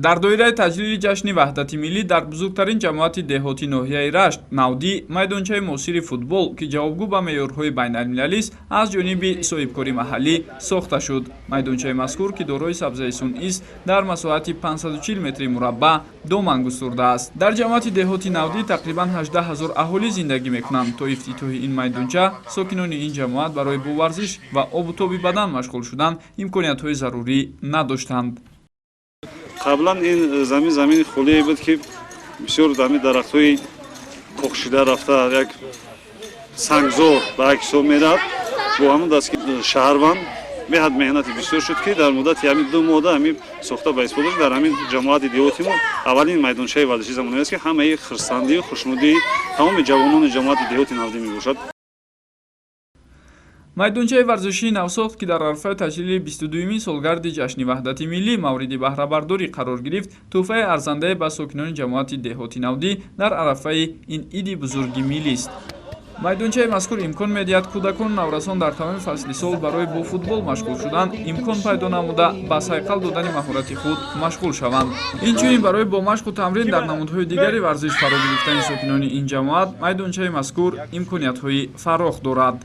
дар доираи таҷлили ҷашни ваҳдати миллӣ дар бузургтарин ҷамоати деҳоти ноҳияи Рашт, Навдӣ, майдончаи муосири футбол, ки ҷавобгӯ ба меъёрҳои байналмилалист, аз ҷониби соҳибкори маҳаллӣ сохта шуд. Майдончаи мазкур, ки дорои сабзаи сунъист, дар масоҳати 540 метри мураббаъ доман густурдааст. Дар ҷамоати деҳоти Навдӣ тақрибан 18 000 аҳолӣ зиндагӣ мекунанд. То ифтитоҳи ин майдонча, сокинони ин ҷамоат барои бо варзиш ва обутоби бадан машғул шудан имкониятҳои зарурӣ надоштанд. қаблан ин замини холие буд, ки бисёр дарахтҳои қоқшида рафта як сангзор ба як ҳисоб меравд. бо ҳамон даст ки шаҳрванд беҳад меҳнати бисёр шуд, ки дар муддати ҳамин 2 моҳ сохта ба истифода шуд. Дар ҳамин ҷамоати деҳоти мо аввалин майдончаи варзиши замонавӣ аст, ки ҳамаи хирсандию хушнудии тамоми ҷавонони ҷамоати деҳоти Навдӣ мебошад. майдончаи варзишии навсохт, ки дар арфаи таҷлили 22-мин солгарди ҷашни ваҳдати миллӣ мавриди баҳрабардорӣ қарор гирифт, тӯҳфаи арзандае ба сокинони ҷамоати деҳоти Навдӣ дар арафаи ин иди бузурги миллист. майдончаи мазкур имкон медиҳад кӯдакон наврасон дар тамоми фасли сол барои бо футбол машғул шудан имкон пайдо намуда ба сайқал додани маҳорати худ машғул шаванд. Инчунин барои бо машқу тамрин дар намудҳои дигари варзиш фаро гирифтани сокинони ин ҷамоат майдончаи мазкур имкониятҳои фароғ дорад.